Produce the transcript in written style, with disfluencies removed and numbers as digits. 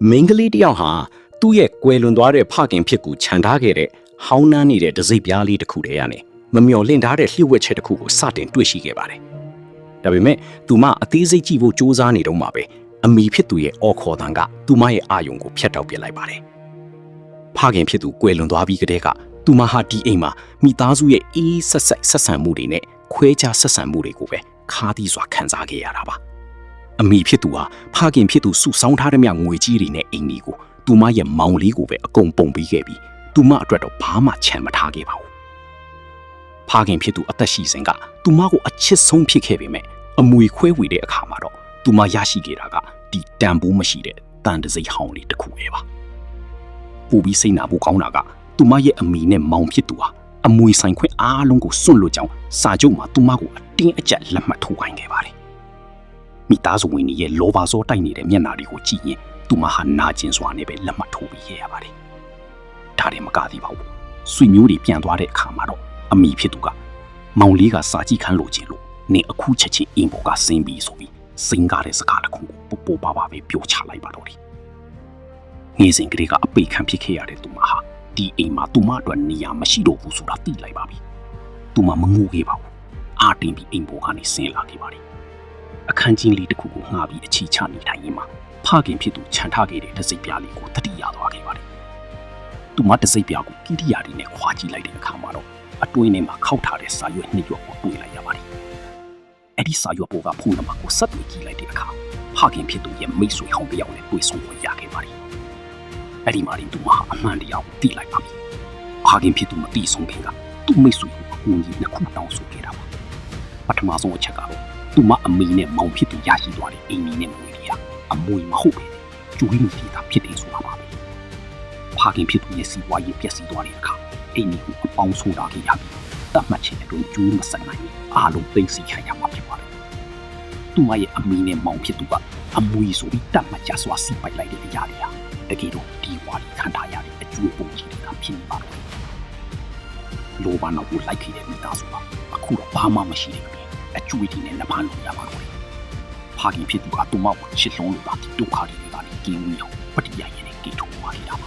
မင်းကလေးတယောက်ဟာသူ့ရဲ့ကွယ်လွန်သွားတဲ့ဖခင်ဖြစ်ကူခြံထားခဲ့တဲ့ဟောင်းနှမ်းနေတဲ့တစိပ်ပြားလေးတစ်ခုတည်းကနေမမျော်လင့်ထားတဲ့လျှို့ဝှက်ချက်တစ်ခုကိုစတင်တွေ့ရှိခဲ့ပါတယ်။ဒါပေမဲ့သူမအသေးစိတ်ကြည့်ဖို့စူးစမ်းနေတော့မှပဲအမိဖြစ်သူရဲ့အော်ခေါ်တန်ကသူမရဲ့အာယုံကိုဖျက်တောက်ပစ်လိုက်ပါတယ်။ဖခင်ဖြစ်သူကွယ်လွန်သွားပြီးကတည်းကသူမဟာဒီအိမ်မှာမိသားစုရဲ့အေးဆက်ဆက်ဆံမှုတွေနဲ့ခွဲခြားဆက်ဆံမှုတွေကိုပဲခါးသီးစွာခံစားခဲ့ရတာပါ။အမိဖြစ်သူဟာဖခင်ဖြစ်သူစုဆောင်းထားတဲ့မြငွေကြီးတွေနဲ့အိမ်ကြီးကိုသူမရဲ့မောင်လေးကိုပဲအကုန်ပုံပေးခဲ့ပြီးသူမအတွက်တော့ဘာမှချန်မထားခဲ့ပါဘူး။ဖခင်ဖြစ်သူအသက်ရှိစဉ်ကသူမကိုအချစ်ဆုံးဖြစ်ခဲ့ပေမဲ့အမွေခွဲဝေတဲ့အခါမှာတော့သူမရရှိခဲ့တာကဒီတန်ဖိုးမရှိတဲ့တန်တစိမ့်ဟောင်းလေးတစ်ခုပဲပါ။ပူပြီးစိတ်နာဖို့ကောင်းတာကသူမရဲ့အမိနဲ့မောင်ဖြစ်သူဟာအမွေဆိုင်ခွင့်အားလုံးကိုစွန့်လွတ်ကြောင်းစာချုပ်မှာသူမကိုအတင်းအကျပ်လက်မှတ်ထိုးခိုင်းခဲ့ပါတယ်။မိသားစုဝင်တွေရဲ့လောဘစောတိုက်နေတဲ့မျက်နှာတွေကိုကြည့်ရင်သူမဟာနာကျင်စွာနဲ့ပဲလက်မှတ်ထိုးပြီးခဲ့ရပါတယ်။ဒါတွေမကသေးပါဘူး။ဆွေမျိုးတွေပြန်သွားတဲ့အခါမှာတော့အမိဖြစ်သူကမောင်လေးကစာကြည့်ခန်းလိုချင်လို့နေအခုချက်ချင်းအင်းပေါ်ကဆင်းပြီးဆိုပြီးစိန်ကားတဲ့စကားတစ်ခုကိုပိုပါပါပဲပြောချလိုက်ပါတော့တယ်။ငေးစဉ်ကလေးကအပိတ်ခံဖြစ်ခဲ့ရတဲ့သူမဟာဒီအိမ်မှာသူမအတွက်နေရာမရှိတော့ဘူးဆိုတာသိလိုက်ပါပြီ။သူမမငိုခဲ့ပါဘူး။အာတင်ပြီးအိမ်ပေါ်ကနေဆင်းလာခဲ့ပါတယ်။အခန်းကြီးလေးတစ်ခုကိုငှားပြီးအခြေချနေထိုင်ရင်းမှာဖခင်ဖြစ်သူခြံထားခဲ့တဲ့တစိပ်ပြားလေးကိုတတိယသွားခဲ့ပါတယ်။သူမတစိပ်ပြားကိုကိရိယာတွေနဲ့ခွာကြည့်လိုက်တဲ့အခါမှာတော့အတွင်းထဲမှာခောက်ထားတဲ့စာရွက်နှစ်ရွက်ကိုတွေ့လိုက်ရပါတယ်။အဲ့ဒီစာရွက်ပေါ်ကဖုန်းနံပါတ်ကိုဆက်သွယ်ကြည့်လိုက်တဲ့အခါဖခင်ဖြစ်သူရဲ့မိတ်ဆွေဟောင်းတစ်ယောက်နဲ့တွေ့ဆုံရခဲ့ပါတယ်။အဲ့ဒီမှာသူမဟာအမှန်တရားကိုသိလိုက်ပါပြီ။ဖခင်ဖြစ်သူမသိဆုံးခင်ကသူ့မိတ်ဆွေကိုအကူအညီနှစ်ခုတောင်းဆိုခဲ့တာပါ။ပထမဆုံးအချက်ကတော့သူမအမေနဲ့မောင်ဖြစ်သူရရှိသွားတဲ့အိမ်ကြီးနဲ့ငွေတွေအမွေမဟုတ်ပဲကျူးလူတီတာဖြစ်တယ်ဆိုတာပါပဲ။ဖခင်ဖြစ်သူရဲ့စီးပွားရေးပျက်စီးသွားတဲ့အခါအိမ်ကြီးကိုအပေါင်းဆိုတာကြီးရပြီးတတ်မှတ်ချက်အတွင်းကျူးမဆက်နိုင်ဘူးအားလုံးသိသိခံရမှာဖြစ်ပါတယ်။သူမရဲ့အမေနဲ့မောင်ဖြစ်သူကအမွေဆိုပြီးတတ်မှတ်ကြစွာစီးပိုက်လိုက်တဲ့အရာတွေဟာတကယ်တော့ဒီဝါဒီခံထားရတဲ့အကျိုးပုံကြီးတွေကဖြစ်နေပါတော့။လိုပါနောက်ကိုလိုက်ခဲ့တဲ့မိသားစုကအခုတော့ဘာမှမရှိနေဘူး။အကျိုးတွေနဲ့နှပန်းလို့ရပါတော့တယ်။ဖခင်ဖြစ်သူကသူမကိုချစ်လုံးလို့ပါဒီဒုက္ခတွေကနေကင်းဝေးအောင်ပဋိယာယနဲ့ကိထုတ်သွားနေတာပါ